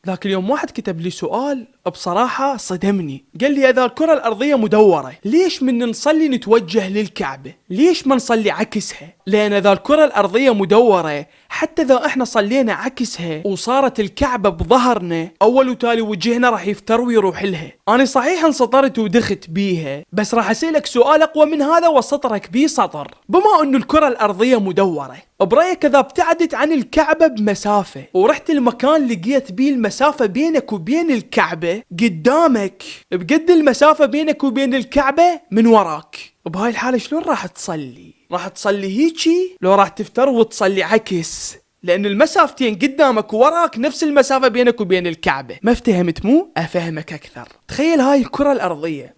ذاك اليوم واحد كتب لي سؤال بصراحة صدمني. قال لي إذا الكرة الأرضية مدورة ليش من نصلي نتوجه للكعبة؟ ليش ما نصلي عكسها؟ لأن إذا الكرة الأرضية مدورة حتى إذا إحنا صلينا عكسها وصارت الكعبة بظهرنا أول وتالي وجهنا راح يفتر ويروح لها. أنا صحيح انسطرت ودخت بيها، بس راح أسألك سؤال أقوى من هذا وسطرك بيه سطر. بما أنه الكرة الأرضية مدورة، برأيك إذا ابتعدت عن الكعبة بمسافة ورحت المكان لقيت بيه المسافة بينك وبين الكعبة قدامك بقد المسافة بينك وبين الكعبة من وراك، بهاي الحالة شلون راح تصلي؟ راح تصلي هيجي لو راح تفتر وتصلي عكس؟ لأن المسافتين قدامك ووراك نفس المسافة بينك وبين الكعبة. ما افتهمت مو؟ أفهمك أكثر. تخيل هاي الكرة الأرضية،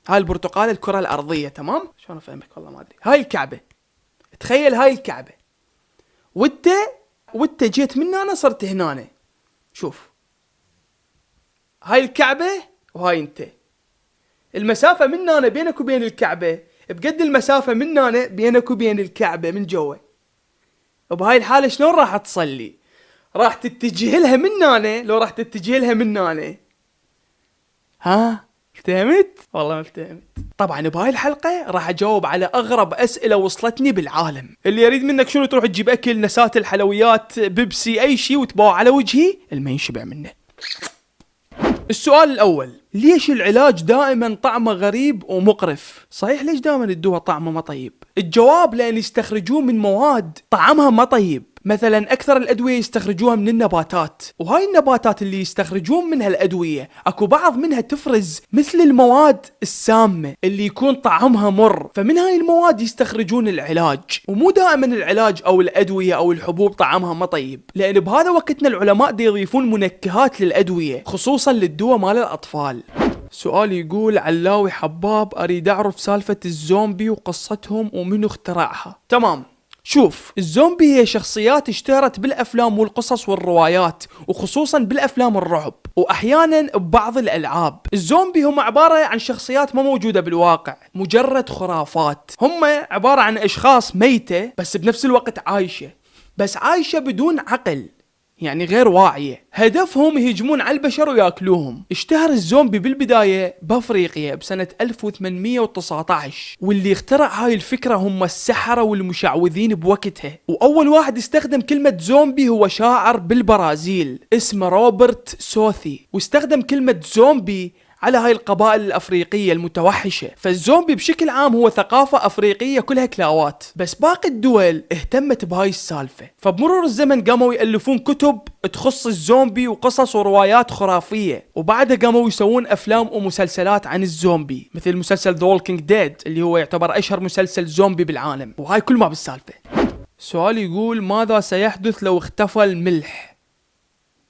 هاي البرتقالة الكرة الأرضية، تمام؟ شلون أفهمك والله ما أدري. هاي الكعبة، تخيل هاي الكعبة وانت جيت من هنا صرت هنا. شوف هاي الكعبة وهاي انت، المسافة من هنا بينك وبين الكعبة بقد المسافة من هنا بينك وبين الكعبة من جوا. وبهاي الحالة شلون راح تصلي؟ راح تتجه لها من هنا. لو راح تتجه لها من هنا، ها افتهمت؟ والله ما افتهمت. طبعا بهاي الحلقة راح اجاوب على اغرب اسئلة وصلتني بالعالم. اللي يريد منك شنو؟ تروح تجيب اكل، نسات الحلويات، بيبسي، اي شيء وتباوع على وجهي اللي ما ينشبع منه. السؤال الاول، ليش العلاج دائما طعمه غريب ومقرف؟ صحيح ليش دائما الدواء طعمه ما طيب؟ الجواب لان يستخرجوه من مواد طعمها ما طيب. مثلا اكثر الادوية يستخرجوها من النباتات، وهاي النباتات اللي يستخرجون منها الادوية اكو بعض منها تفرز مثل المواد السامة اللي يكون طعمها مر، فمن هاي المواد يستخرجون العلاج. ومو دائما العلاج او الادوية او الحبوب طعمها ما طيب، لان بهذا وقتنا العلماء دي يضيفون منكهات للادوية خصوصا للدواء مال الاطفال. سؤال يقول علاوي حباب، اريد اعرف سالفة الزومبي وقصتهم ومنو اخترعها. تمام، شوف الزومبي هي شخصيات اشتهرت بالافلام والقصص والروايات، وخصوصا بالافلام الرعب، واحيانا ببعض الالعاب. الزومبي هم عبارة عن شخصيات ما موجودة بالواقع، مجرد خرافات. هم عبارة عن اشخاص ميتة بس بنفس الوقت عايشة، بس عايشة بدون عقل، يعني غير واعية. هدفهم يهجمون على البشر وياكلوهم. اشتهر الزومبي بالبداية بافريقيا بسنة 1819، واللي اخترع هاي الفكرة هم السحرة والمشعوذين بوقتها. واول واحد استخدم كلمة زومبي هو شاعر بالبرازيل اسمه روبرت سوثي، واستخدم كلمة زومبي على هاي القبائل الأفريقية المتوحشة. فالزومبي بشكل عام هو ثقافة أفريقية كلها كلاوات، بس باقي الدول اهتمت بهاي السالفة، فبمرور الزمن قاموا يألفون كتب تخص الزومبي وقصص وروايات خرافية، وبعدها قاموا يسوون أفلام ومسلسلات عن الزومبي مثل مسلسل The Walking Dead اللي هو يعتبر أشهر مسلسل زومبي بالعالم. وهاي كل ما بالسالفة. سؤال يقول ماذا سيحدث لو اختفى الملح؟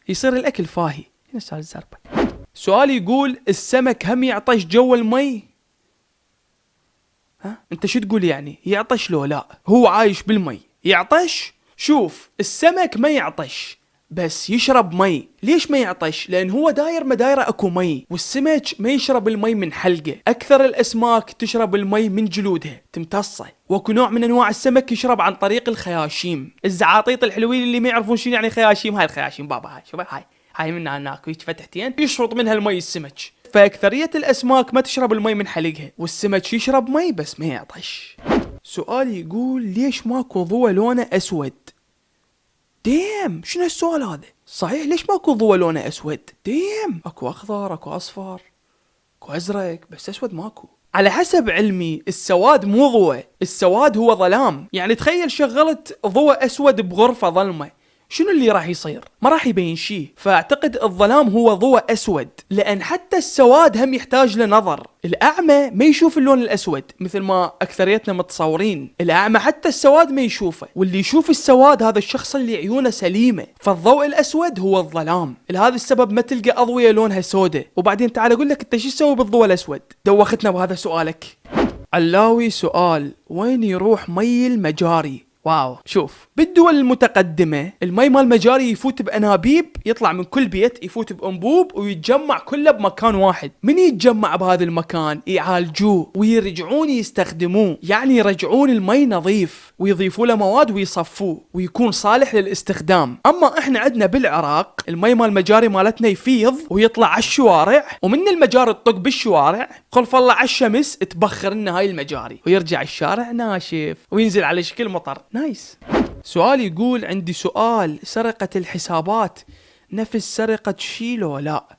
يصير الأكل فاهي. هنا السؤال الزربة. سؤال يقول السمك هم يعطش جو المي؟ ها انت شو تقول يعني؟ يعطش لو لا هو عايش بالمي يعطش؟ شوف السمك ما يعطش بس يشرب مي. ليش ما يعطش؟ لان هو داير مدايره اكو مي، والسمك ما يشرب المي من حلقه. اكثر الاسماك تشرب المي من جلودها تمتصه، واكو نوع من انواع السمك يشرب عن طريق الخياشيم. الزعاطيط الحلوين اللي ما يعرفون شنو يعني خياشيم، هاي الخياشيم بابا، هاي شوف هاي منها هناك ويش فتحتين يشرط منها المي السمك. فاكثرية الاسماك ما تشرب المي من حلقها، والسمك يشرب مي بس ما يعطش. سؤال يقول ليش ماكو ضوء لونه اسود؟ ديم شنو السؤال هذا؟ صحيح ليش ماكو ضوء لونه اسود؟ ديم اكو اخضر، اكو اصفر، اكو ازرق، بس اسود ماكو. على حسب علمي السواد مو ضوء، السواد هو ظلام. يعني تخيل شغلت ضوء اسود بغرفة ظلمة، شنو اللي راح يصير؟ ما راح يبين شيء. فاعتقد الظلام هو ضوء اسود، لان حتى السواد هم يحتاج لنظر. الاعمى ما يشوف اللون الاسود مثل ما اكثريتنا متصورين، الاعمى حتى السواد ما يشوفه، واللي يشوف السواد هذا الشخص اللي عيونه سليمة. فالضوء الاسود هو الظلام، لهذا السبب ما تلقى اضوية لونها سودة. وبعدين تعال اقول لك انت شو تسوي بالضوء الاسود. دوختنا بهذا سؤالك. علاوي سؤال، وين يروح مي المجاري؟ واو. شوف، بالدول المتقدمة المي مال المجاري يفوت بأنابيب، يطلع من كل بيت يفوت بأنبوب ويتجمع كله بمكان واحد. من يتجمع بهذا المكان يعالجوه ويرجعون يستخدموه، يعني يرجعون المي نظيف ويضيفوا له مواد ويصفوه ويكون صالح للاستخدام. اما احنا عندنا بالعراق المي مال المجاري مالتنا يفيض ويطلع على الشوارع، ومن المجاري تطق بالشوارع، خلف الله على الشمس تبخر لنا هاي المجاري ويرجع الشارع ناشف وينزل على شكل مطر. نايس. سؤال يقول عندي سؤال، سرقة الحسابات نفس سرقة شيلو لا؟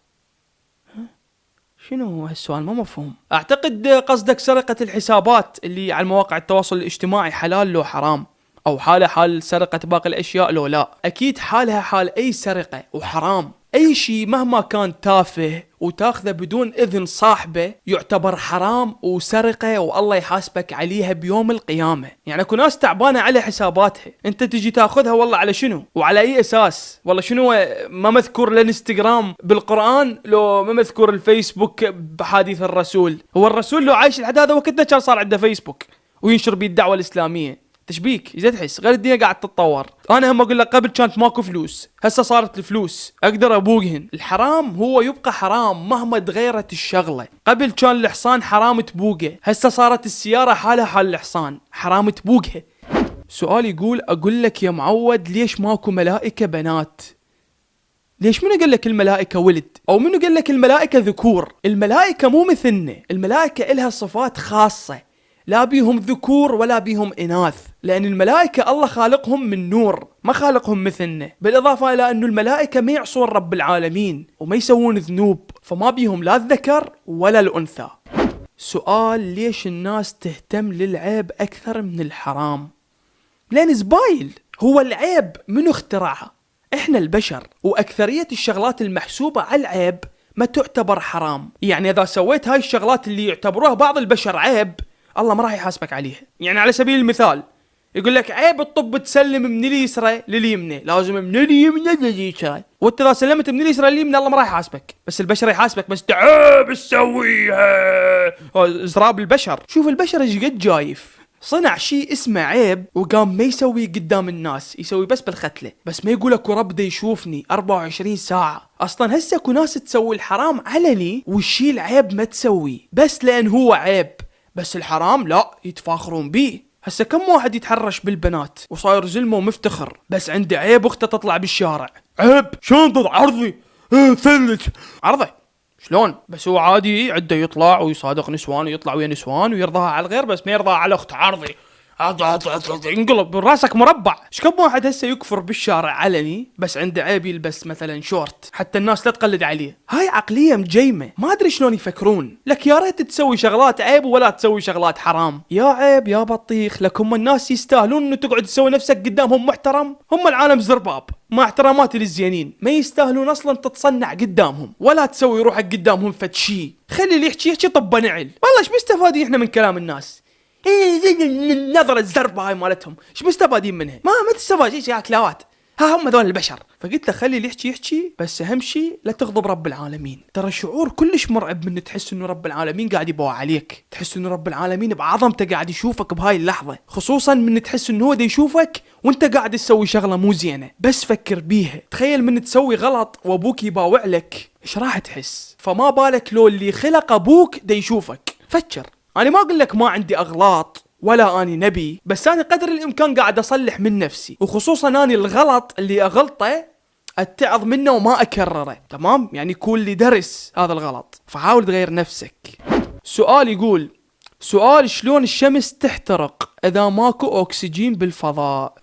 شنو هو هالسؤال؟ ما مفهوم. اعتقد قصدك سرقة الحسابات اللي على مواقع التواصل الاجتماعي حلال لو حرام، او حالها حال سرقة باقي الاشياء لو لا. اكيد حالها حال اي سرقة وحرام. اي شيء مهما كان تافه وتاخذه بدون اذن صاحبه يعتبر حرام وسرقة، والله يحاسبك عليها بيوم القيامة. يعني اكو ناس تعبانة على حساباتها، انت تجي تاخذها والله على شنو وعلى اي اساس؟ والله شنو ما مذكور الانستغرام بالقرآن، لو ما مذكور الفيسبوك بحديث الرسول. هو الرسول لو عايش لحد هذا وقتنا كان صار عنده فيسبوك وينشر بيه الدعوة الاسلامية. تشبيك اذا تحس غير الدنيا قاعد تتطور. انا هم اقول لك قبل كانت ماكو فلوس، هسه صارت الفلوس اقدر ابوقهن. الحرام هو يبقى حرام مهما تغيرت الشغله. قبل كان الحصان حرام تبوقه، هسه صارت السياره حالها حال الحصان حرام تبوقها. سؤال يقول اقول لك يا معود ليش ماكو ملائكه بنات؟ ليش؟ منو قال لك الملائكه ولد؟ او منو قال لك الملائكه ذكور؟ الملائكه مو مثلنا، الملائكه إلها صفات خاصه، لا بيهم ذكور ولا بيهم إناث، لأن الملائكة الله خالقهم من نور، ما خالقهم مثلنا. بالإضافة إلى أنه الملائكة ما يعصون رب العالمين وما يسوون ذنوب، فما بيهم لا الذكر ولا الأنثى. سؤال، ليش الناس تهتم للعيب أكثر من الحرام؟ لأن زبايل. هو العيب منو اخترعها؟ إحنا البشر، وأكثرية الشغلات المحسوبة على العيب ما تعتبر حرام. يعني إذا سويت هاي الشغلات اللي يعتبروها بعض البشر عيب، الله ما راح يحاسبك عليها. يعني على سبيل المثال يقول لك عيب الطب تسلم من اليسرى لليمنى، لازم من اليمنى لليسرى، وانت اذا سلمت من اليسرى لليمنى الله ما راح يحاسبك، بس البشر يحاسبك بس تعب تسويها. ازراب البشر. شوف البشر ايش قد جايف، صنع شيء اسمه عيب وقام ما يسويه قدام الناس، يسوي بس بالختله، بس ما يقول لك رب دا يشوفني 24 ساعه. اصلا هسه اكو ناس تسوي الحرام علني والشيء العيب ما تسويه بس لان هو عيب، بس الحرام لا يتفاخرون بيه. هسه كم واحد يتحرش بالبنات وصاير زلمه ومفتخر، بس عنده عيب اخته تطلع بالشارع، عيب شنطة عرضي ثلج عرضه شلون؟ بس هو عادي عنده يطلع ويصادق نسوان ويطلع ويا نسوان ويرضاها على الغير، بس ما يرضاها على اخت عرضي. انقلب راسك مربع. ايش كم واحد هسه يكفر بالشارع علني بس عنده عيب يلبس مثلا شورت حتى الناس لا تقلد عليه. هاي عقليه مجيمه، ما ادري شلون يفكرون. لك يا ريت تسوي شغلات عيب ولا تسوي شغلات حرام. يا عيب يا بطيخ، لك هم الناس يستاهلون انه تقعد تسوي نفسك قدامهم محترم؟ هم العالم زرباب، مع احتراماتي للزينين، ما يستاهلون اصلا تتصنع قدامهم ولا تسوي روحك قدامهم فد شي. خلي اللي يحكي طب نعل. والله ايش مستفادين احنا من كلام الناس؟ النظرة الزربة هاي مالتهم ايش مستفادين منها؟ ما تستفاد شيء يا كلاوات. ها هم ذول البشر. فقلت له خلي اللي يحكي بس اهم شيء لا تغضب رب العالمين. ترى شعور كلش مرعب من تحس انه رب العالمين قاعد يبوع عليك، تحس انه رب العالمين بعظمته قاعد يشوفك بهاي اللحظة، خصوصا من تحس انه هو دا يشوفك وانت قاعد تسوي شغلة مو زينة. بس فكر بيها، تخيل من تسوي غلط وابوك يباوع لك ايش راح تحس؟ فما بالك لو اللي خلق ابوك دا يشوفك. فكر. أنا ما أقول لك ما عندي أغلاط ولا أني نبي، بس أنا قدر الإمكان قاعد أصلح من نفسي، وخصوصا أني الغلط اللي أغلطه أتعظ منه وما أكرره. تمام؟ يعني كل لي درس هذا الغلط، فحاول تغير نفسك. سؤال يقول سؤال، شلون الشمس تحترق اذا ماكو اكسجين بالفضاء؟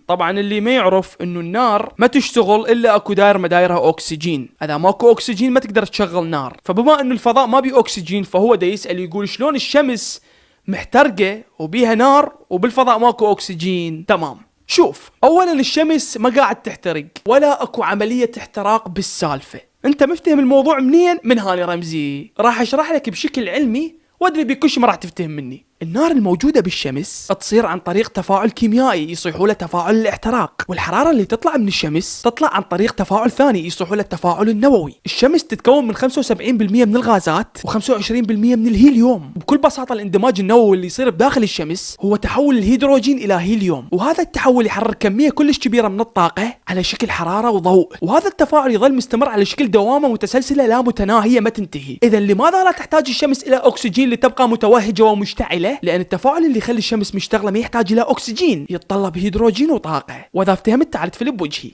طبعا اللي ما يعرف انه النار ما تشتغل الا اكو داير مدايرها اكسجين، اذا ماكو اكسجين ما تقدر تشغل نار. فبما انه الفضاء ما بيه اكسجين فهو دا يسأل يقول شلون الشمس محترقة وبيها نار وبالفضاء ماكو اكسجين؟ تمام. شوف، اولا الشمس ما قاعد تحترق ولا اكو عملية احتراق بالسالفة. انت مفتهم الموضوع منين؟ من هاني رمزي راح اشرح لك بشكل علمي، وادري بكل شيء ما راح تفتهم مني. النار الموجودة بالشمس تصير عن طريق تفاعل كيميائي يصيحوا له تفاعل الاحتراق، والحرارة اللي تطلع من الشمس تطلع عن طريق تفاعل ثاني يصيحوا له التفاعل النووي. الشمس تتكون من 75% من الغازات و25% من الهيليوم. بكل بساطة الاندماج النووي اللي يصير بداخل الشمس هو تحول الهيدروجين إلى هيليوم، وهذا التحول يحرك كمية كلش كبيرة من الطاقة على شكل حرارة وضوء، وهذا التفاعل يظل مستمر على شكل دوامة متسلسلة لا متناهية ما تنتهي. إذا لماذا لا تحتاج الشمس إلى أكسجين لتبقى متوهجة ومشتعلة؟ لأن التفاعل اللي يخلي الشمس مشتغلة ما يحتاج إلى أكسجين، يتطلب هيدروجين وطاقة. وإذا افتهمت تعال تفل بوجهي.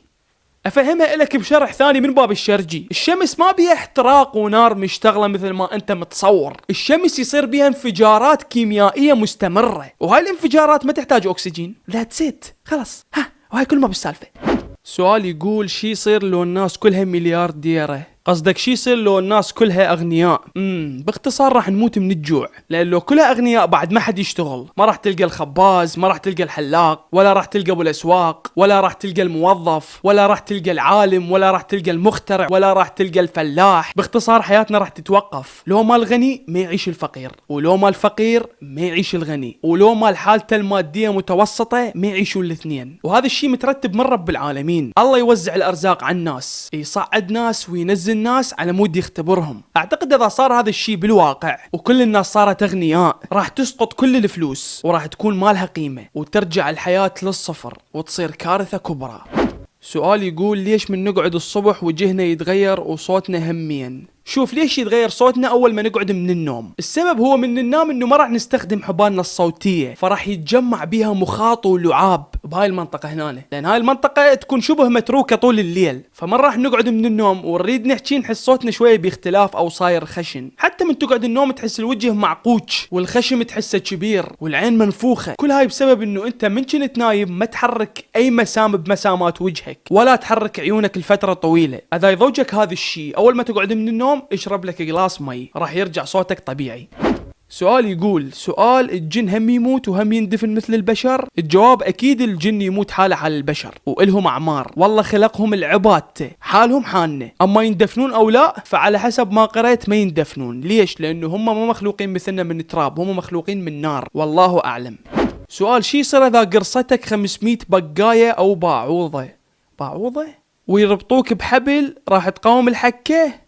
أفهمها لك بشرح ثاني من باب الشرجي. الشمس ما بيها احتراق ونار مشتغلة مثل ما أنت متصور. الشمس يصير بيها انفجارات كيميائية مستمرة، وهاي الانفجارات ما تحتاج أكسجين. That's it. خلاص. وهاي كل ما بالسالفة. سؤال يقول شي يصير لو الناس كلها مليارديرة؟ قصدك شي يصير لو الناس كلها أغنياء؟ باختصار راح نموت من الجوع، لأن لو كلها أغنياء بعد ما حد يشتغل. ما راح تلقى الخباز، ما راح تلقى الحلاق، ولا راح تلقى أبو الأسواق، ولا راح تلقى الموظف، ولا راح تلقى العالم، ولا راح تلقى المخترع، ولا راح تلقى الفلاح. باختصار حياتنا راح تتوقف. لو ما الغني ما يعيش الفقير، ولو ما الفقير ما يعيش الغني، ولو ما حالته المادية متوسطة ما يعيشوا الاثنين. وهذا الشيء مترتب من رب العالمين. الله يوزع الأرزاق على الناس، يصعد ناس وينزل الناس على مود يختبرهم. اعتقد اذا صار هذا الشيء بالواقع وكل الناس صارت اغنياء راح تسقط كل الفلوس وراح تكون ما لها قيمة وترجع الحياة للصفر وتصير كارثة كبرى. سؤال يقول ليش من نقعد الصبح وجهنا يتغير وصوتنا هميا؟ شوف ليش يتغير صوتنا اول ما نقعد من النوم؟ السبب هو من ننام انه ما راح نستخدم حبالنا الصوتية، فراح يتجمع بها مخاط ولعاب بهاي المنطقة هنا، لان هاي المنطقة تكون شبه متروكة طول الليل، فما راح نقعد من النوم ونريد نحكي نحس صوتنا شوية باختلاف او صاير خشن. حتى من تقعد النوم تحس الوجه معقوج والخشم تحسه كبير والعين منفوخة. كل هاي بسبب انه انت من كنت نايم ما تحرك اي مسام بمسامات وجهك ولا تحرك عيونك لفترة طويلة. اذا يضوجك هذا الشيء اول ما تقعد من النوم اشرب لك قلاص مي راح يرجع صوتك طبيعي. سؤال يقول سؤال الجن هم يموت وهم يندفن مثل البشر؟ الجواب اكيد الجن يموت حاله حال البشر والهم اعمار، والله خلقهم العبادته حالهم حالنا. اما يندفنون او لا فعلى حسب ما قرأت ما يندفنون. ليش؟ لانه هم ما مخلوقين مثلنا من تراب، هم مخلوقين من نار، والله اعلم. سؤال شي يصير اذا قرصتك 500 بقاية او باعوضة؟ باعوضة؟ ويربطوك بحبل راح تقاوم الحكة؟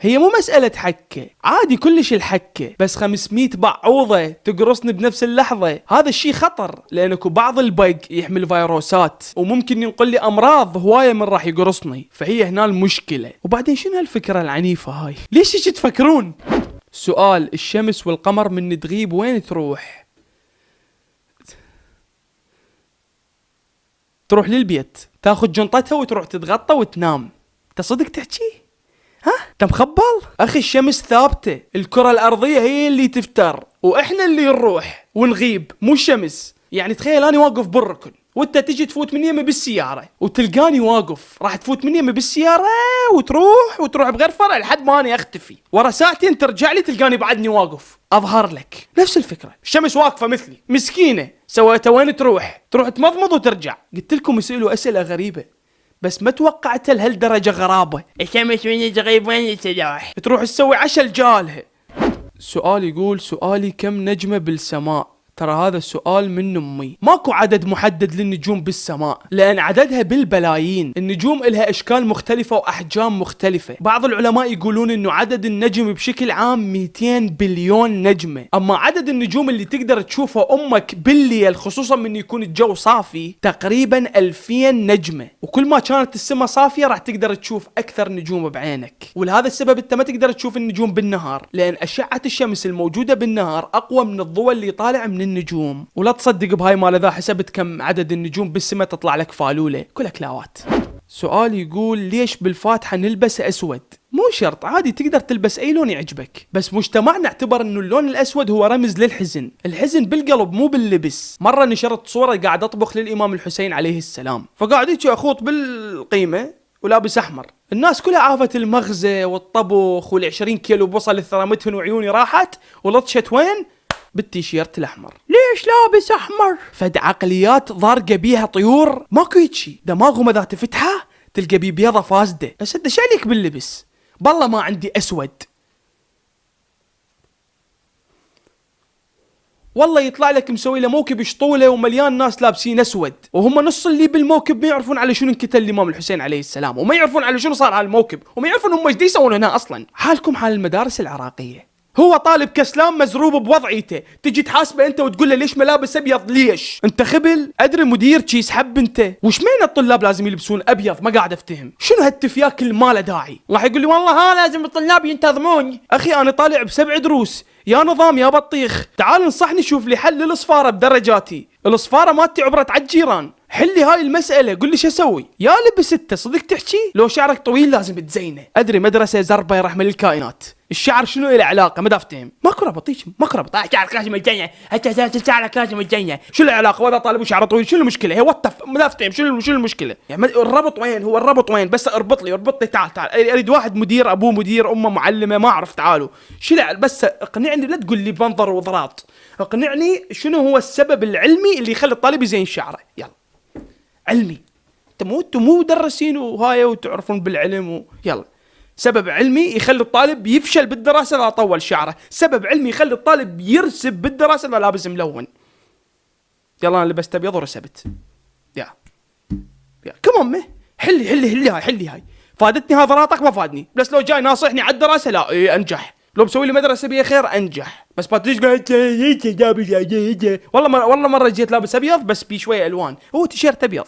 هي مو مسألة حكة، عادي كلش الحكة، بس 500 بعوضة تقرصني بنفس اللحظة هذا الشي خطر، لأنكو بعض البق يحمل فيروسات وممكن ينقل لي أمراض هواية من راح يقرصني، فهي هنا المشكلة. وبعدين شنو هالفكرة العنيفة هاي؟ ليش ايش تفكرون؟ سؤال الشمس والقمر من تغيب وين تروح؟ تروح للبيت تاخذ جنطتها وتروح تتغطى وتنام. تصدق تحكي؟ ها؟ انت مخبل؟ اخي الشمس ثابتة، الكرة الارضية هي اللي تفتر واحنا اللي نروح ونغيب مو الشمس. يعني تخيل اني واقف بالركن وانت تجي تفوت من يمي بالسيارة وتلقاني واقف، راح تفوت من يمي بالسيارة وتروح بغير فرع لحد ما اني اختفي، ورا ساعتين ترجع لي تلقاني بعدني واقف اظهر لك. نفس الفكرة، الشمس واقفة مثلي مسكينة، سويتها وين تروح تمضمض وترجع. قلت لكم اسألوا اسئلة غريبة بس ما توقعت لهالدرجة غرابة. الشمس وين تغيب وين تروح؟ تروح تسوي عشا لجالها. سؤال يقول سؤالي كم نجمة بالسماء؟ ترى هذا السؤال من أمي. ماكو عدد محدد للنجوم بالسماء لأن عددها بالبلايين. النجوم إلها أشكال مختلفة وأحجام مختلفة. بعض العلماء يقولون إنه عدد النجم بشكل عام 200 بليون نجمة. أما عدد النجوم اللي تقدر تشوفها أمك بالليل خصوصا من يكون الجو صافي تقريبا 2000 نجمة. وكل ما كانت السماء صافية راح تقدر تشوف أكثر نجوم بعينك. ولهذا السبب أنت ما تقدر تشوف النجوم بالنهار لأن أشعة الشمس الموجودة بالنهار أقوى من الضوء اللي طالع من النجوم. ولا تصدق بهاي مال اذا حسبت كم عدد النجوم بالسماء تطلع لك فالولة، كلها كلاوات. سؤال يقول ليش بالفاتحة نلبس اسود؟ مو شرط، عادي تقدر تلبس اي لون يعجبك، بس مجتمعنا اعتبر انه اللون الاسود هو رمز للحزن. الحزن بالقلب مو باللبس. مرة نشرت صورة قاعد اطبخ للامام الحسين عليه السلام، فقاعد يجي اخوط بالقيمة ولابس احمر. الناس كلها عافت المغزى والطبخ وال20 كيلو بصل اللي ثرمتهن وعيوني راحت ولطشت وين؟ بالتيشيرت الاحمر. ليش لابس احمر؟ فد عقليات ضارقه بيها طيور ماكو يتشي، دماغهم اذا تفتحها تلقى بيه بيضه فاسده. اسد ايش عليك باللبس؟ بالله ما عندي اسود. والله يطلع لك مسوي له موكب شطوله ومليان ناس لابسين اسود، وهم نص اللي بالموكب ما يعرفون على شنو انقتل الامام الحسين عليه السلام، وما يعرفون على شنو صار هالموكب، وما يعرفون هم ايش يسوون هنا اصلا. حالكم حال المدارس العراقيه. هو طالب كسلان مزروب بوضعيته، تجي تحاسبه انت وتقول له ليش ملابس ابيض؟ ليش انت خبل؟ ادري مدير شي يسحب انت. وش مين الطلاب لازم يلبسون ابيض؟ ما قاعد افتهم شنو هالتفياك اللي ما له داعي. راح يقول لي والله ها لازم الطلاب ينتظمون. اخي انا طالع ب7 دروس، يا نظام يا بطيخ، تعال انصحني شوف لي حل للصفاره بدرجاتي. الصفاره مالتي عبرت على الجيران، حل لي هاي المسألة، قل لي شو اسوي؟ يا لبس انت صدق تحكي؟ لو شعرك طويل لازم تزينه. ادري مدرسة زربة يا رحمة للكائنات، الشعر شنو له علاقة؟ ما دافتهم. ماكو ربط هيك، ماكو ربط. شعرك لازم يتجنى، شعرك لازم يتجنى، شو العلاقة؟ وهذا طالب شعره طويل، شنو المشكلة؟ هي وطف ما دافتهم، شنو المشكلة؟ يعني الربط وين؟ هو الربط وين؟ بس اربط لي تعال اريد واحد مدير، ابوه مدير، امه معلمة، ما اعرف، تعالوا شو بس اقنعني، لا تقول لي بنظر وضراط، اقنعني شنو هو السبب العلمي اللي يخلي الطالب يزين شعره. يلا علمي، انتم مو مدرسين وهاي وتعرفون بالعلم يلا. سبب علمي يخلي الطالب يفشل بالدراسة إذا طول شعره، سبب علمي يخلي الطالب يرسب بالدراسة إذا لابس ملون. يلا أنا لبست أبيض ورسبت. يا كم أمه حلي هاي فادتني هذا راطك؟ ما فادني. بس لو جاي ناصحني على الدراسة لا أنجح، لو مسوي لي مدرسة بيها خير أنجح. بس ما تجي والله مرة جيت لابس أبيض بس بي شوية ألوان، هو تيشيرت أبيض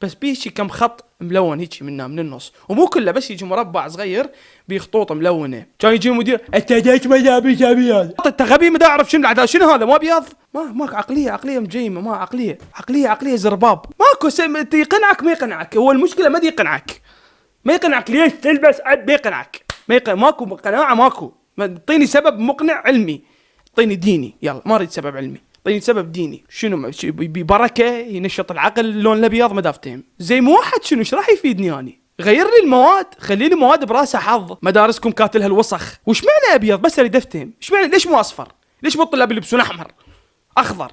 بس بيشي كم خط ملون هيك من النص، ومو كله بس يجي مربع صغير بخطوط ملونه. كان يجي المدير انت جايك ملابس ابيض، انت غبي ما اعرف شنو هذا مو ابيض. ماك عقليه مجيمه، ما عقليه زرباب، ماكو يقنعك ما يقنعك. هو المشكله ما يقنعك، ما يقنعك ليش تلبس ما يقنعك، ماكو قناعه، ماكو. اعطيني سبب مقنع علمي، اعطيني ديني. يلا ما اريد سبب علمي، اعطيني سبب ديني. شنو ببركه ينشط العقل اللون الابيض؟ ما دافتهم. زي موحد شنو ايش راح يفيدني اني؟ غير لي المواد، خلي لي مواد براسها حظ. مدارسكم كاتلها الوسخ، وش معنى ابيض؟ بس اريد افتهم ايش معنى، ليش مو اصفر؟ ليش مو الطلاب يلبسون احمر اخضر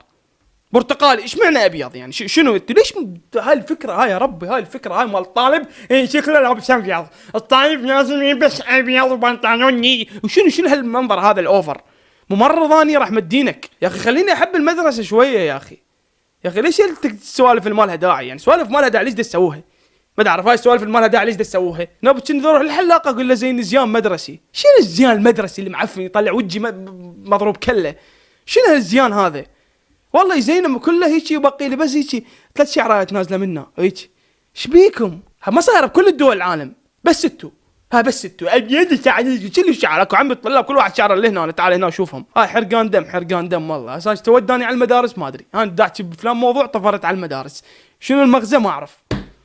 برتقالي؟ ايش معنى ابيض يعني؟ شنو انت ليش هاي الفكره هاي يا ربي، هاي الفكره هاي مال الطالب شكله لابس ابيض، الطالب لازم يلبس ابيض وبنطلوني، وشنو هالمنظر هذا الاوفر؟ ممرض اني راح مدينك يا اخي. خليني احب المدرسه شويه يا اخي ليش السوالف اللي ما لها داعي؟ يعني سوالف ما لها داعي ليش تسووها؟ ما تعرف هاي السوالف اللي ما لها داعي ليش تسووها؟ نبي نروح للحلاقه اقول له زين زيان مدرسي. شنو الزيان المدرسي اللي معفن يطلع وجهي مضروب كله؟ شنو هالزيان هذا؟ والله يزينه كله هيك يبقي لي بس هيك 3 شعرات نازله منه هيك. ايش بيكم؟ ما صايره بكل الدول العالم، بس انتو بس انتو ابيض شعري كل شعرك وعم الطلاب كل واحد شعره اللي هنا. تعال هنا شوفهم، هاي حرقان دم والله. اساس توداني على المدارس ما ادري، انا داعي بفلان موضوع طفرت على المدارس، شنو المغزى ما اعرف.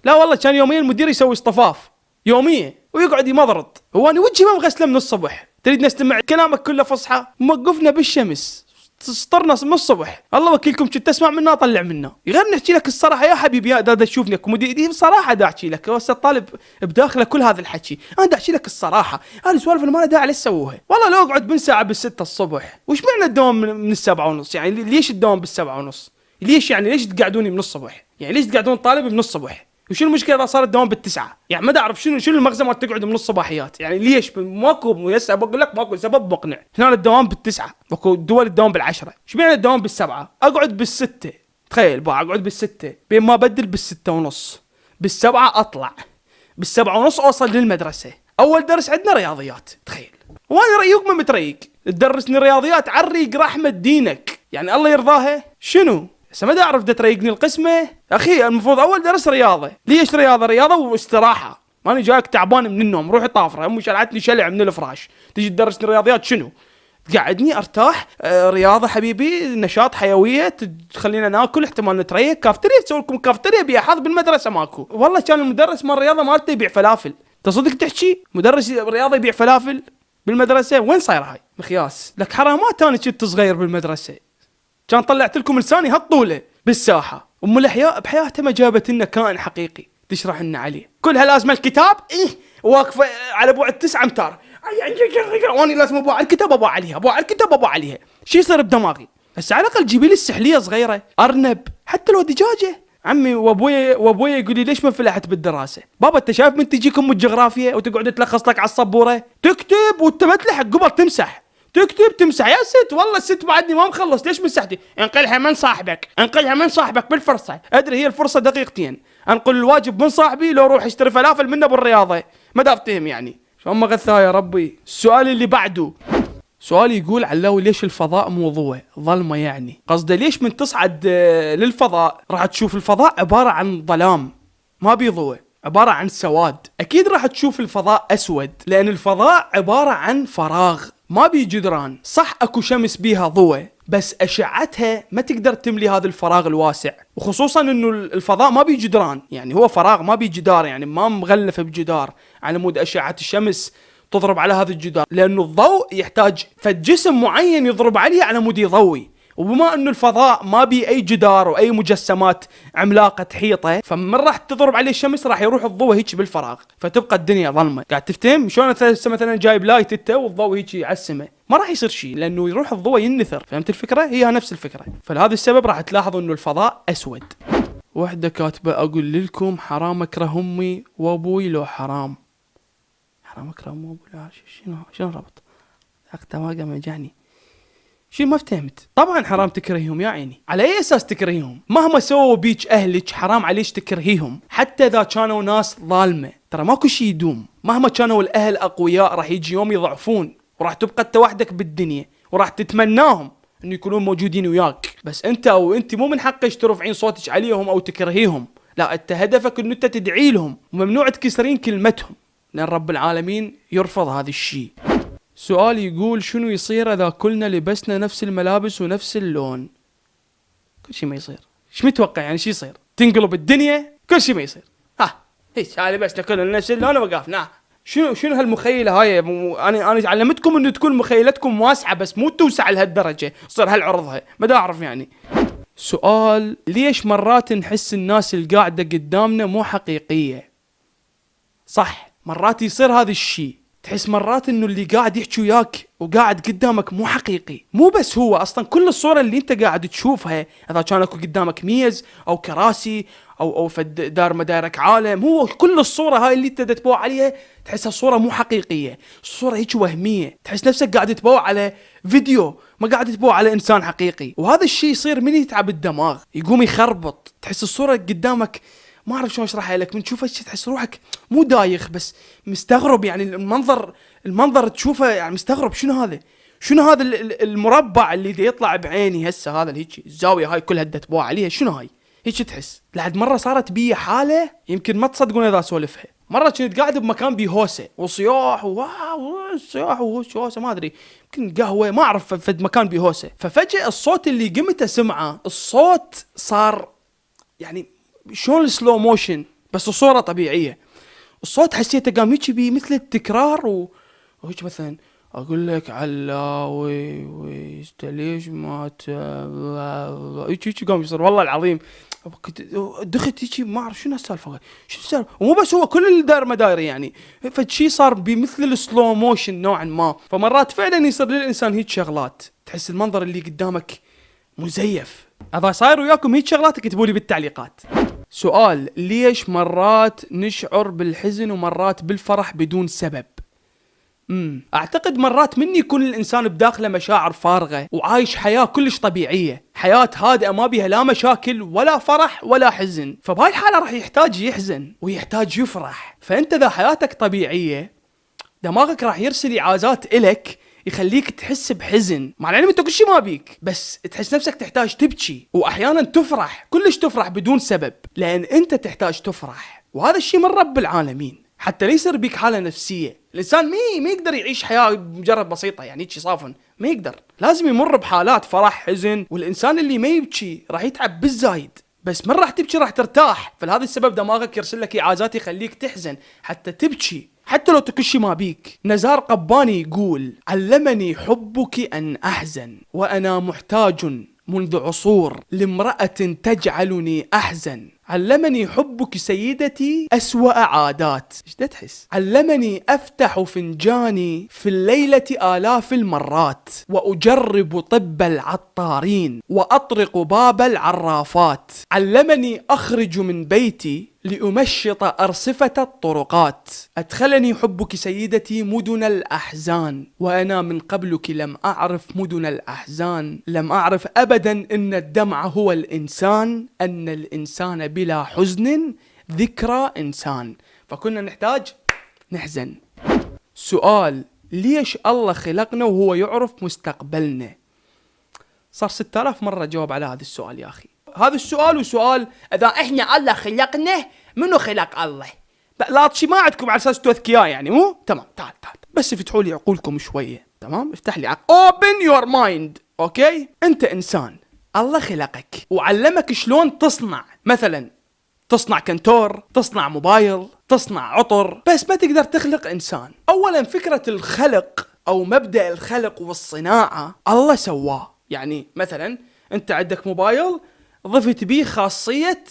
لا والله كان يوميا المدير يسوي اصطفاف يوميا ويقعد يمضرط. هو انا وجهي ما مغسله من الصبح، تريد نستمع كلامك كله فصحى؟ موقفنا بالشمس سطرنا من الصبح، الله وكيلكم كنت تسمع منا طلع منا. غير نحكي لك الصراحه يا حبيبي، يا دا تشوفني كوميدي صراحه دا احكي لك، بس الطالب بداخله كل هذا الحكي، انا دا احكي لك الصراحه. هذه السوالف اللي ما لها داعي ليش تسووها؟ والله لو اقعد من ساعه ب6 الصبح، وش معنى الدوام من 7:30؟ يعني ليش الدوام ب7:30؟ ليش يعني ليش تقعدوني من الصبح؟ يعني ليش تقعدون طالب من الصبح؟ وشو المشكله اذا صار الدوام ب9؟ يعني ما اعرف شنو المغزى ما تقعد من الصباحيات؟ يعني ليش؟ ماكو يسا بقول لك ماكو سبب مقنع. هنا الدوام ب9، ماكو دول الدوام ب10. شو معنى الدوام ب7؟ اقعد ب6، تخيل بقى اقعد ب6 بين ما بدل ب6:30، ب7 اطلع، ب7:30 اوصل للمدرسه. اول درس عندنا رياضيات، تخيل. وانا ريوك ما متريق تدرسني رياضيات عريق رحمه دينك، يعني الله يرضاها شنو؟ بس ما اعرف دا تريقني القسمه اخي. المفروض اول درس رياضه. ليش رياضه واستراحه؟ ماني جايك تعبان من النوم، روحي طافره، امي شلعتني شلع من الفراش، تجي تدرسني رياضيات شنو؟ تقعدني ارتاح؟ رياضه حبيبي، نشاط، حيويه، تخلينا ناكل، احتمال نتريق، كافتريا تسوي لكم كافتريا بيا حظ بالمدرسه ماكو. والله كان المدرس مال الرياضه مالته يبيع فلافل، تصدق تحكي مدرس الرياضه يبيع فلافل بالمدرسه؟ وين صاير هاي مخياس؟ لك حرامات انا كنت صغير بالمدرسه، كان طلعت لكم لساني هالطوله بالساحه. ام الاحياء بحياتها ما جابت لنا كائن حقيقي تشرح لنا عليه، كلها لازم الكتاب واقفه على بعد 9 امتار، واني لازم ابو على الكتاب، ابو على الكتاب، ابو عليها. شو يصير بدماغي؟ هسه على الاقل جيبي لي السحليه صغيره، ارنب، حتى لو دجاجه. عمي وابوي يقول لي ليش ما فلحت بالدراسه؟ بابا انت شايف من تجيكم الجغرافيا وتقعد تلخص لك على السبوره، تكتب وانت ما تلحق قبل تمسح، تكتب تمسح. يا ست والله الست بعدني ما مخلص، ليش مسحتي؟ انقلها من صاحبك، انقلها من صاحبك بالفرصة. ادري هي الفرصة دقيقتين، انقل الواجب من صاحبي لو روح اشتري فلافل منه بالرياضة. ما دافتهم يعني شو هم غثاه يا ربي. السؤال اللي بعده سؤال يقول علاوي ليش الفضاء مو ضوء ظلمة؟ يعني قصده ليش من تصعد للفضاء راح تشوف الفضاء عبارة عن ظلام ما بي ضوء، عبارة عن سواد. اكيد راح تشوف الفضاء اسود لان الفضاء عبارة عن فراغ ما بي جدران. صح اكو شمس بيها ضوء بس اشعتها ما تقدر تملي هذا الفراغ الواسع، وخصوصا انه الفضاء ما بي جدران، يعني هو فراغ ما بي جدار، يعني ما مغلف بجدار على مود اشعة الشمس تضرب على هذا الجدار، لانه الضوء يحتاج فد جسم معين يضرب عليه على مود يضوي. وبما انه الفضاء ما بي اي جدار واي مجسمات عملاقه تحيطه، فمن راح تضرب عليه الشمس راح يروح الضوء هيك بالفراغ، فتبقى الدنيا ظلمه. قاعد تفتهم شلون؟ مثلا جايب لايت انت والضوء هيك على السماء، ما راح يصير شيء لانه يروح الضوء ينثر. فهمت الفكره؟ هي نفس الفكره. فلهذا السبب راح تلاحظوا انه الفضاء اسود. وحده كاتبه اقول لكم حرام اكره امي وابوي لو حرام. حرام اكره امي وابوي لا شنو ربط؟ اختها ما قام يجعني شي ما فهمت. طبعا حرام تكرهيهم يا عيني. على اي اساس تكرهيهم؟ مهما سووا بيك اهلك حرام عليك تكرهيهم، حتى اذا كانوا ناس ظالمه. ترى ماكو شي يدوم، مهما كانوا الاهل اقوياء راح يجي يوم يضعفون، وراح تبقى انت وحدك بالدنيا، وراح تتمناهم انه يكونون موجودين وياك. بس انت او انت مو من حقك ترفعين صوتك عليهم او تكرهيهم، لا، انت هدفك انه انت تدعي لهم، وممنوع تكسرين كلمتهم، لان رب العالمين يرفض هذا الشيء. سؤال يقول شنو يصير اذا كلنا لبسنا نفس الملابس ونفس اللون؟ كل شيء ما يصير. ايش متوقع يعني شي يصير؟ تنقلب الدنيا؟ كل شيء ما يصير. هيك هاي لبسنا كلنا نفس اللون ووقفنا. شنو هالمخيله هاي؟ انا علمتكم انه تكون مخيلتكم واسعه بس مو توسع لهالدرجه تصير هالعرضها. ما اعرف يعني. سؤال ليش مرات نحس الناس اللي قاعده قدامنا مو حقيقيه؟ صح، مرات يصير هذا الشيء، تحس مرات انه اللي قاعد يحكي وياك وقاعد قدامك مو حقيقي. مو بس هو، اصلا كل الصورة اللي انت قاعد تشوفها اذا كان اكو قدامك ميز او كراسي او فد دار مدارك عالم، هو كل الصورة هاي اللي انت تتبوع عليها تحسها صورة مو حقيقية، صورة هيك وهمية، تحس نفسك قاعد تتبوع على فيديو ما قاعد تتبوع على انسان حقيقي. وهذا الشيء يصير من يتعب الدماغ، يقوم يخربط، تحس الصورة قدامك ما اعرف شلون اشرحها لك، من تشوفها تحس روحك مو دايخ بس مستغرب، يعني المنظر تشوفه يعني مستغرب شنو هذا المربع اللي دا يطلع بعيني هسه، هذا هيك الزاويه هاي كلها تتبوع عليها شنو هاي هيك تحس. لحد مره صارت بي حاله يمكن ما تصدقون اذا اسولفها. مره كنت قاعد بمكان بهوسه وصياح صياح وهوسه ما ادري يمكن قهوه ما اعرف، فد مكان بهوسه، ففجاه الصوت اللي قمت اسمعه الصوت صار يعني شلون السلو موشن بس الصورة طبيعية. الصوت حسيته قام يجي مثل التكرار وهيك مثلا اقول لك علاوي ويست ليش ما هيك قام يصير والله العظيم. دخلت هيك ما اعرف شنو السالفه شو السالفه. ومو بس هو كل الدار مداري يعني فشي صار بمثل السلو موشن نوعا ما. فمرات فعلا يصير للانسان هيك شغلات تحس المنظر اللي قدامك مزيف. اذا صاير وياكم هيك شغلات اكتبوا لي بالتعليقات. سؤال ليش مرات نشعر بالحزن ومرات بالفرح بدون سبب؟ اعتقد مرات من يكون الانسان بداخله مشاعر فارغة وعايش حياة كلش طبيعية، حياة هادئة ما بيها لا مشاكل ولا فرح ولا حزن، فبهاي الحالة راح يحتاج يحزن ويحتاج يفرح. فانت اذا حياتك طبيعية دماغك راح يرسل اعازات الك يخليك تحس بحزن، مع العلم انت كل شيء ما بيك بس تحس نفسك تحتاج تبكي، واحيانا تفرح كلش تفرح بدون سبب لان انت تحتاج تفرح. وهذا الشيء من رب العالمين حتى لا يصير بيك حالة نفسية. الانسان ما يقدر يعيش حياة مجرد بسيطة يعني هيك صافن، ما يقدر، لازم يمر بحالات فرح حزن. والانسان اللي ما يبكي راح يتعب بالزايد، بس من راح تبكي راح ترتاح. فلهذا السبب دماغك يرسل لك اعازات يخليك تحزن حتى تبكي حتى لو تكشي ما بيك. نزار قباني يقول علمني حبك أن أحزن وأنا محتاج منذ عصور لامرأة تجعلني أحزن. علمني حبك سيدتي أسوأ عادات. ايش دا تحس؟ علمني أفتح فنجاني في الليلة آلاف المرات، وأجرب طب العطارين، وأطرق باب العرافات. علمني أخرج من بيتي لأمشط أرصفة الطرقات. أدخلني حبك سيدتي مدن الأحزان، وأنا من قبلك لم أعرف مدن الأحزان. لم أعرف أبدا أن الدمع هو الإنسان، أن الإنسان بلا حزن ذكرى إنسان. فكنا نحتاج نحزن. سؤال: ليش الله خلقنا وهو يعرف مستقبلنا؟ صار 6000 مرة جاوب على هذا السؤال يا أخي. هذا السؤال وسؤال إذا إحنا الله خلقنا منو خلق الله؟ لا ما عندكم على أساس أذكياء يعني، مو تمام. تعال بس افتحوا لي عقولكم شوية. تمام، افتح لي open your mind. أوكي، أنت إنسان، الله خلقك وعلمك شلون تصنع، مثلا تصنع كنتور، تصنع موبايل، تصنع عطر، بس ما تقدر تخلق إنسان. أولا فكرة الخلق أو مبدأ الخلق والصناعة الله سواه. يعني مثلا أنت عندك موبايل ضفت بيه خاصية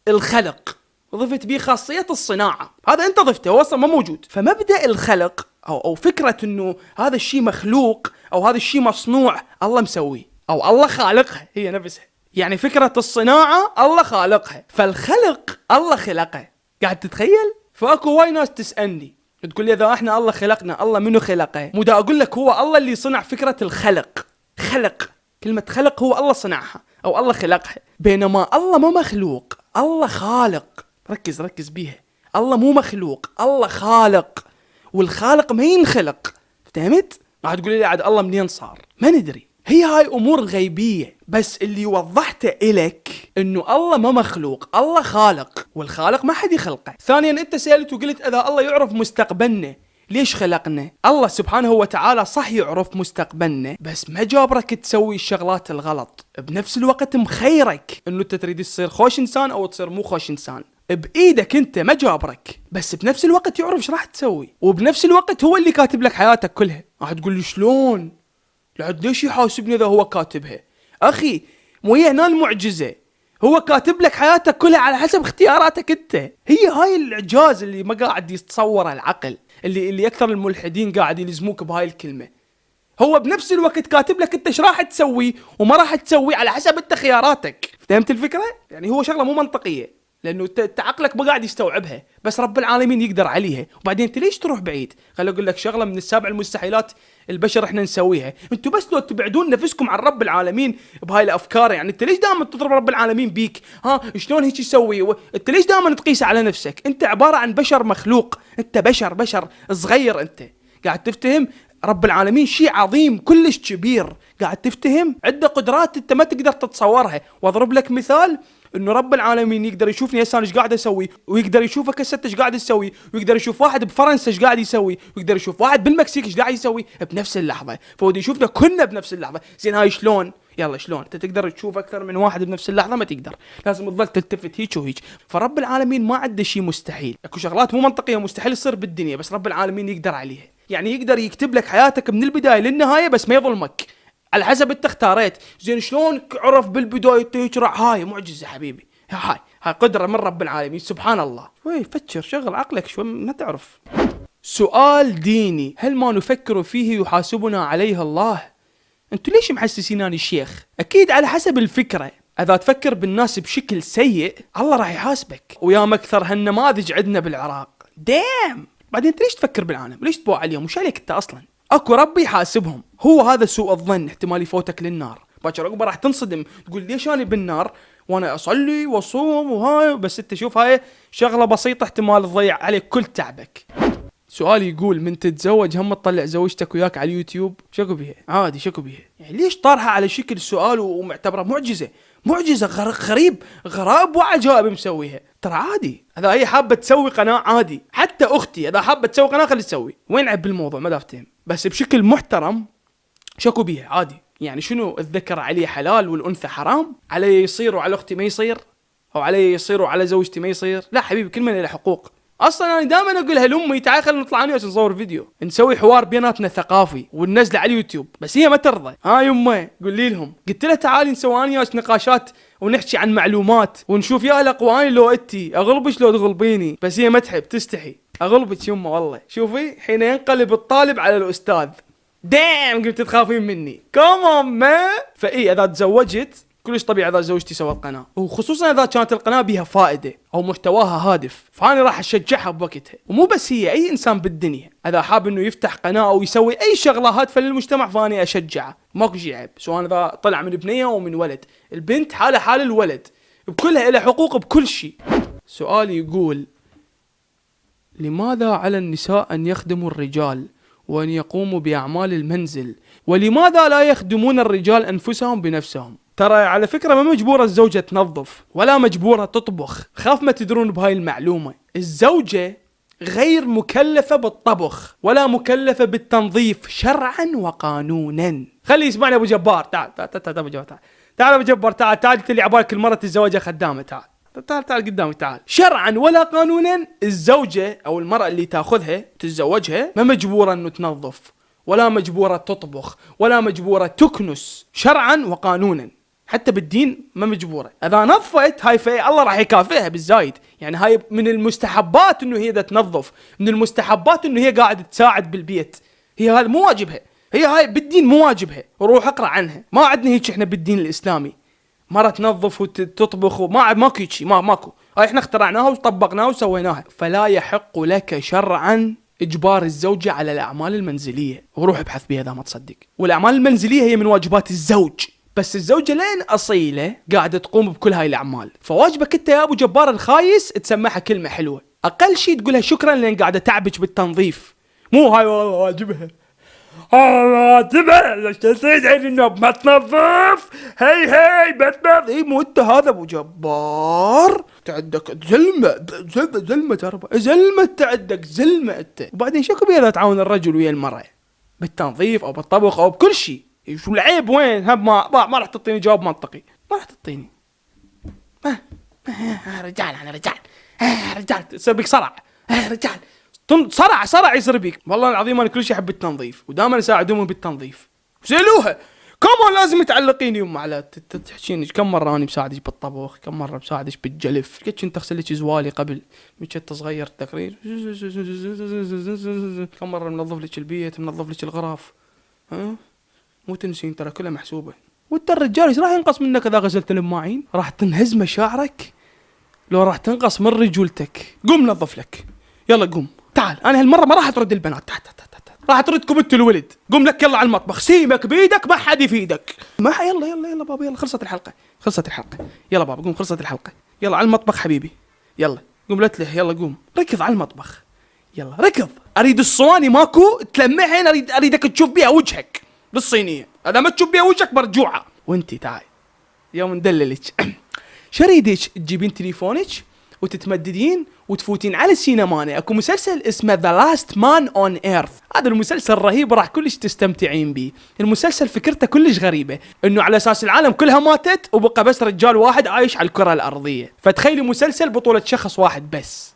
الخلق، ضفت بيه خاصية الصناعة، هذا أنت ضفته، هو أصلا ما موجود. فمبدأ الخلق أو فكرة أنه هذا الشيء مخلوق أو هذا الشيء مصنوع الله مسويه أو الله خالقها هي نفسها. يعني فكرة الصناعة الله خالقها، فالخلق الله خلقه. قاعد تتخيل؟ فأكو واي ناس تسألني تقول لي إذا إحنا الله خلقنا، الله منو خلقه؟ مو دا أقول لك هو الله اللي صنع فكرة الخلق. خلق، كلمة خلق هو الله صنعها أو الله خلقها، بينما الله ما مخلوق، الله خالق. ركز بيها، الله مو مخلوق، الله خالق، والخالق ما ينخلق. فهمت؟ راح تقول لي عاد الله منين صار؟ ما ندري، هي هاي أمور غيبية، بس اللي وضحته إلك إنه الله ما مخلوق، الله خالق، والخالق ما حد يخلقه. ثانيا أنت سألت وقلت إذا الله يعرف مستقبلنا ليش خلقنا؟ الله سبحانه وتعالى صح يعرف مستقبلنا، بس ما جابرك تسوي الشغلات الغلط، بنفس الوقت مخيرك انه انت تريد تصير خوش انسان او تصير مو خوش انسان، بايدك انت، ما جابرك، بس بنفس الوقت يعرف ايش راح تسوي، وبنفس الوقت هو اللي كاتب لك حياتك كلها. راح تقول لي شلون؟ لعد ليش يحاسبني اذا هو كاتبها؟ اخي مو هي هنا المعجزة، هو كاتب لك حياتك كلها على حسب اختياراتك انت. هي هاي الاعجاز اللي ما قاعد يتصوره العقل، اللي اكثر الملحدين قاعد يلزموك بهاي الكلمة. هو بنفس الوقت كاتب لك انت ايش راح تسوي وما راح تسوي على حسب انت خياراتك. فهمت الفكرة؟ يعني هو شغلة مو منطقية، لانه انت عقلك ما قاعد يستوعبها، بس رب العالمين يقدر عليها. وبعدين انت ليش تروح بعيد؟ خلي اقول لك شغلة من السبع المستحيلات البشر احنا نسويها. انتوا بس لو تبعدون نفسكم عن رب العالمين بهاي الافكار، يعني انت ليش دائما تضرب رب العالمين بيك؟ شلون هيك يسوي؟ انت ليش دائما تقيس على نفسك؟ انت عبارة عن بشر مخلوق، انت بشر صغير، انت قاعد تفتهم رب العالمين شيء عظيم كلش كبير، قاعد تفتهم عنده قدرات انت ما تقدر تتصورها. واضرب لك مثال، انه رب العالمين يقدر يشوفني هسه ايش قاعد اسوي، ويقدر يشوفك هسه ايش قاعد تسوي، ويقدر يشوف واحد بفرنسا ايش قاعد يسوي، ويقدر يشوف واحد بالمكسيك ايش قاعد يسوي بنفس اللحظه. فهو يشوفنا كلنا بنفس اللحظه. زين هاي شلون؟ يلا شلون انت تقدر تشوف اكثر من واحد بنفس اللحظه؟ ما تقدر، لازم تظل تلتفت هيك وهيك. فرب العالمين ما عنده شيء مستحيل، اكو شغلات مو منطقيه مستحيل تصير بالدنيا، بس رب العالمين يقدر عليها. يعني يقدر يكتب لك حياتك من البدايه للنهايه، بس ما يظلمك على حسب انت اختاريت. زين شلون عرف بالبدايه يشرع؟ هاي معجزه حبيبي، هاي قدره من رب العالمين سبحان الله. شوي فتشر شغل عقلك شوي ما تعرف. سؤال ديني: هل ما نفكر فيه يحاسبنا عليه الله؟ انتوا ليش محسسين اني شيخ؟ اكيد على حسب الفكره. اذا تفكر بالناس بشكل سيء الله راح يحاسبك، ويا مكثر هالنماذج عندنا بالعراق. دام بعدين انت ليش تفكر بالعالم؟ ليش تبوع عليهم؟ وش عليك انت اصلا؟ اكو ربي يحاسبهم. هو هذا سوء الظن، احتمال يفوتك للنار باكر عقبه راح تنصدم، تقول ليش انا بالنار وانا اصلي واصوم وهاي، بس انت شوف هاي شغله بسيطه احتمال تضيع عليك كل تعبك. سؤال يقول: من تتزوج هم تطلع زوجتك وياك على اليوتيوب؟ شكو بيها؟ عادي شكو بيها؟ يعني ليش طارحه على شكل سؤال ومعتبره معجزه غرائب وعجائب مسويها؟ ترى عادي، اذا هي حابه تسوي قناه عادي، حتى اختي اذا حابه تسوي قناه خلي تسوي، وين عيب بالموضوع؟ ما دافتهم، بس بشكل محترم. شكو بيها؟ عادي. يعني شنو الذكر عليه حلال والانثى حرام؟ علي يصير وعلى اختي ما يصير، او علي يصير وعلى زوجتي ما يصير؟ لا حبيبي، كل من له حقوق، اصلا انا دائما اقولها لامي تعال خلينا نطلع انا نصور فيديو نسوي حوار بيناتنا ثقافي وننزله على اليوتيوب، بس هي ما ترضى. ها يمه قولي لهم، قلت لها تعالي نسوي انا نقاشات ونحكي عن معلومات ونشوف يا الاقواني لو انتي اغلبش لو تغلبيني، بس هي ما تحب تستحي. اغلبك يمه والله. شوفي حين ينقلب الطالب على الاستاذ، دام قمت تخافين مني كمان ما. فاي اذا تزوجت كلش طبيعي اذا زوجتي سوت قناه، وخصوصا اذا كانت القناه بها فائده او محتواها هادف، فانا راح اشجعها بوقتها. ومو بس هي، اي انسان بالدنيا اذا حاب انه يفتح قناه او يسوي اي شغله هادفه للمجتمع فاني اشجعه، ماكو شيء عيب. سواء اذا طلع من بنيه او من ولد، البنت حاله حال الولد، بكلها لها حقوق بكل شيء. سؤالي يقول: لماذا على النساء ان يخدموا الرجال وان يقوموا باعمال المنزل، ولماذا لا يخدمون الرجال انفسهم بنفسهم؟ ترى على فكرة ما مجبورة الزوجة تنظف ولا مجبورة تطبخ. خاف ما تدرون بهاي المعلومة، الزوجة غير مكلفة بالطبخ ولا مكلفة بالتنظيف شرعا وقانونا. خلي يسمعني ابو جبار. تعال ابو جبار، تعال ابو جبار، تعال تلي عبالك المرة تتزوجها خدامة. تعال قدامي تعال. شرعا ولا قانونا الزوجة او المرأة اللي تاخذها تتزوجها ما مجبورة انه تنظف ولا مجبورة تطبخ ولا مجبورة تكنس شرعا وقانونا. حتى بالدين ما مجبورة. اذا نظفت هاي في الله راح يكافئها بالزايد. يعني هاي من المستحبات انه هي دا تنظف، من المستحبات انه هي قاعدة تساعد بالبيت. هي هذا مو واجبها، هي هاي بالدين مو واجبها. روح اقرا عنها. ما عندنا هيك احنا بالدين الاسلامي مرة تنظف وتطبخ ماكو شيء، ماكو. هاي احنا اخترعناها وطبقناها وسويناها. فلا يحق لك شرعا اجبار الزوجة على الاعمال المنزلية. وروح ابحث بها اذا ما تصدق. والاعمال المنزلية هي من واجبات الزوج، بس الزوجة لين أصيلة قاعدة تقوم بكل هاي الأعمال. فواجبك أنت يا أبو جبار الخايس تسمعها كلمة حلوة، أقل شيء تقولها شكرا لأن قاعدة تعبج بالتنظيف. مو هاي والله واجبها، واجبها ليش تزعل إنه ما تنظف. هي بتنظف. إيه مو أنت هذا أبو جبار تعدك زلمة ترى زلمة، تعدك زلمة أنت. وبعدين شكو بيه إذا تعاون الرجل ويا المرأة بالتنظيف أو بالطبخ أو بكل شيء؟ شو العيب وين؟ ما راح تعطيني جواب منطقي، ما راح تعطيني. رجال انا رجال يصير بيك صرع. رجال صرع يصير بيك. والله العظيم انا كل شيء احب التنظيف ودائما اساعدهم بالتنظيف. سألوها كم لازم تعلقين يوم على تحكين كم مره انا مساعدك بالطبخ، كم مره مساعدك بالجلف، كنت اغسل لك زوالي قبل من كنت صغير تقريبا، كم مره منظف لك البيت منظف لك الغرف. ها مو تنسين ترى كلها محسوبة. وانت الرجال ايش راح ينقص منك اذا غسلت الماعين؟ راح تنهز مشاعرك لو راح تنقص من رجولتك. قوم نظف لك، يلا قوم تعال. انا هالمرة ما راح ترد البنات، راح تردكم انت الولد. قوم لك يلا على المطبخ، سيبك بيدك ما حد يفيدك. ما يلا بابا يلا خلصت الحلقة يلا بابا قوم خلصت الحلقة. يلا على المطبخ حبيبي يلا قوم لا تله. يلا قوم ركض على المطبخ يلا ركض. اريد الصواني ماكو تلمعين، اريدك تشوف بيها وجهك بالصينية. اذا ما تشوف بيها وجهك برجوعة. وانتي تعال يوم ندللك شريدك تجيبين تليفونك وتتمددين وتفوتين على السينماني. اكو مسلسل اسمه The Last Man on Earth. هذا المسلسل رهيب راح كلش تستمتعين بيه. المسلسل فكرته كلش غريبة، انه على اساس العالم كلها ماتت وبقى بس رجال واحد عايش على الكرة الارضية. فتخيلي مسلسل بطولة شخص واحد بس.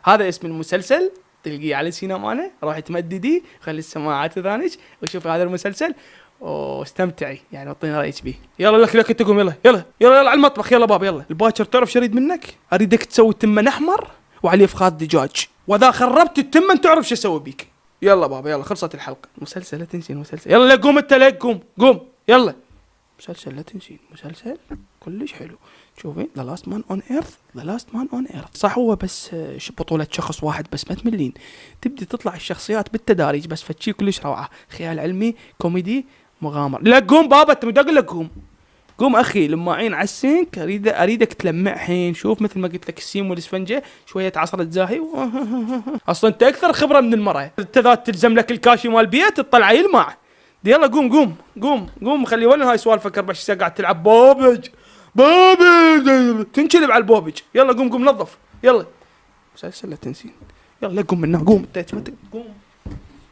هذا اسم المسلسل، تلقيه على سينمانه. روحي تمددي خلي السماعات ذانك وشوفي هذا المسلسل واستمتعي يعني وطيني رايك بيه. يلا لك تقوم يلا على المطبخ. يلا بابا يلا. الباكر تعرف شريد منك؟ اريدك تسوي تمن احمر وعليه فخاد دجاج، واذا خربت التمن تعرف شو اسوي بيك. يلا بابا يلا خلصت الحلقه. مسلسل لا تنسين مسلسل. يلا قوم انت لك قوم يلا. مسلسل لا تنسين مسلسل كلش حلو. شوفين The Last Man on Earth. صح هو بس بطولة شخص واحد بس ما تملين. تبدي تطلع الشخصيات بالتداريج بس فتشي كلش روعة. خيال علمي كوميدي مغامر. لا قوم بابا انت مدق لك قوم اخي. الماعين على السينك اريدك تلمعهن. شوف مثل ما قلت لك السيم والاسفنجة شوية عصرة زاهي اصلا انت اكثر خبرة من المرأة. انت ذات تلزم لك الكاشي مال البيت تطلع يلمع. يلا قوم خلي ولا هاي سوالفك 24 ساعة قاعد تلعب بابج تنشلب على البوبج. يلا قوم نظف يلا. مسلسل لا تنسين. يلا قوم منه قوم.